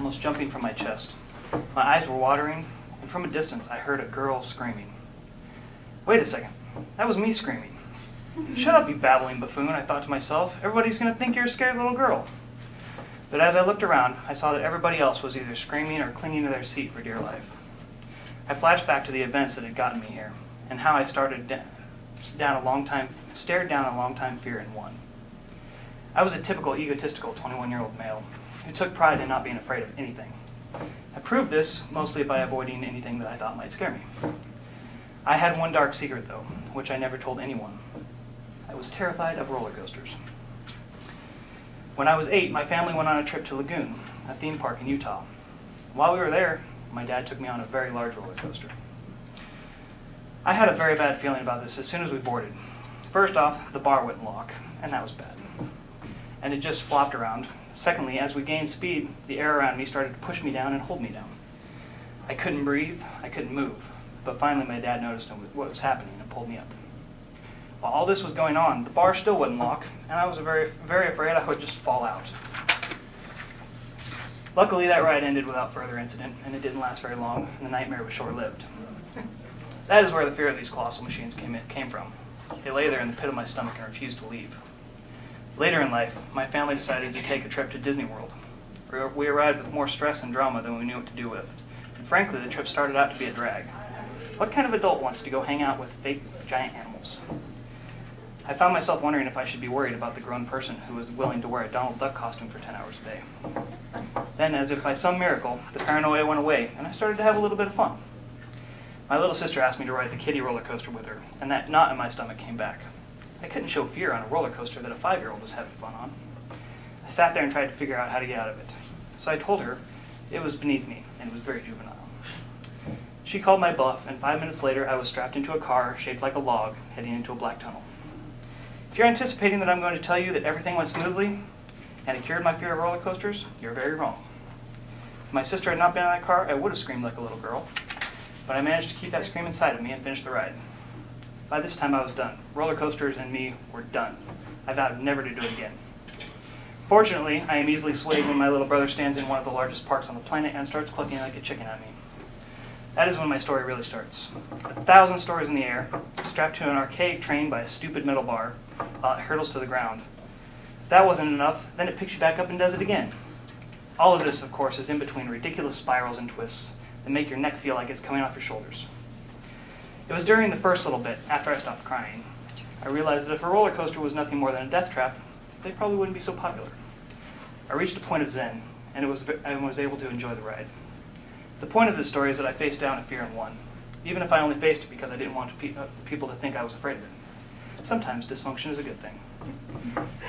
almost jumping from my chest. My eyes were watering, and from a distance I heard a girl screaming. Wait a second, that was me screaming. Shut up, you babbling buffoon, I thought to myself. Everybody's going to think you're a scared little girl. But as I looked around, I saw that everybody else was either screaming or clinging to their seat for dear life. I flashed back to the events that had gotten me here, and how I stared down a long time fear and won. I was a typical egotistical 21-year-old male who took pride in not being afraid of anything. I proved this mostly by avoiding anything that I thought might scare me. I had one dark secret, though, which I never told anyone. I was terrified of roller coasters. When I was 8, my family went on a trip to Lagoon, a theme park in Utah. While we were there, my dad took me on a very large roller coaster. I had a very bad feeling about this as soon as we boarded. First off, the bar wouldn't lock, and that was bad. And it just flopped around. Secondly, as we gained speed, the air around me started to push me down and hold me down. I couldn't breathe, I couldn't move, but finally my dad noticed what was happening and pulled me up. While all this was going on, the bar still wouldn't lock, and I was very, very afraid I would just fall out. Luckily, that ride ended without further incident, and it didn't last very long, and the nightmare was short-lived. That is where the fear of these colossal machines came from. They lay there in the pit of my stomach and refused to leave. Later in life, my family decided to take a trip to Disney World. We arrived with more stress and drama than we knew what to do with, and frankly, the trip started out to be a drag. What kind of adult wants to go hang out with fake giant animals? I found myself wondering if I should be worried about the grown person who was willing to wear a Donald Duck costume for 10 hours a day. Then, as if by some miracle, the paranoia went away, and I started to have a little bit of fun. My little sister asked me to ride the kiddie roller coaster with her, and that knot in my stomach came back. I couldn't show fear on a roller coaster that a 5-year-old was having fun on. I sat there and tried to figure out how to get out of it. So I told her it was beneath me, and it was very juvenile. She called my bluff, and 5 minutes later I was strapped into a car shaped like a log, heading into a black tunnel. If you're anticipating that I'm going to tell you that everything went smoothly, and it cured my fear of roller coasters, you're very wrong. If my sister had not been in that car, I would have screamed like a little girl, but I managed to keep that scream inside of me and finish the ride. By this time I was done. Roller coasters and me were done. I vowed never to do it again. Fortunately, I am easily swayed when my little brother stands in one of the largest parks on the planet and starts clucking like a chicken at me. That is when my story really starts. 1,000 stories in the air, strapped to an archaic train by a stupid metal bar, while it hurtles to the ground. If that wasn't enough, then it picks you back up and does it again. All of this, of course, is in between ridiculous spirals and twists that make your neck feel like it's coming off your shoulders. It was during the first little bit, after I stopped crying, I realized that if a roller coaster was nothing more than a death trap, they probably wouldn't be so popular. I reached a point of zen, and I was able to enjoy the ride. The point of this story is that I faced down a fear and won, even if I only faced it because I didn't want people to think I was afraid of it. Sometimes dysfunction is a good thing.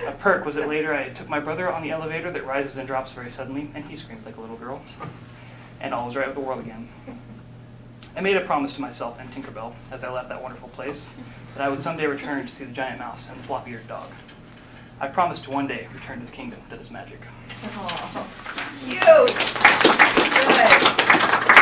A perk was that later I took my brother on the elevator that rises and drops very suddenly, and he screamed like a little girl. And all was right with the world again. I made a promise to myself and Tinkerbell, as I left that wonderful place, that I would someday return to see the giant mouse and the floppy-eared dog. I promised to one day return to the kingdom that is magic. Oh, cute! Good.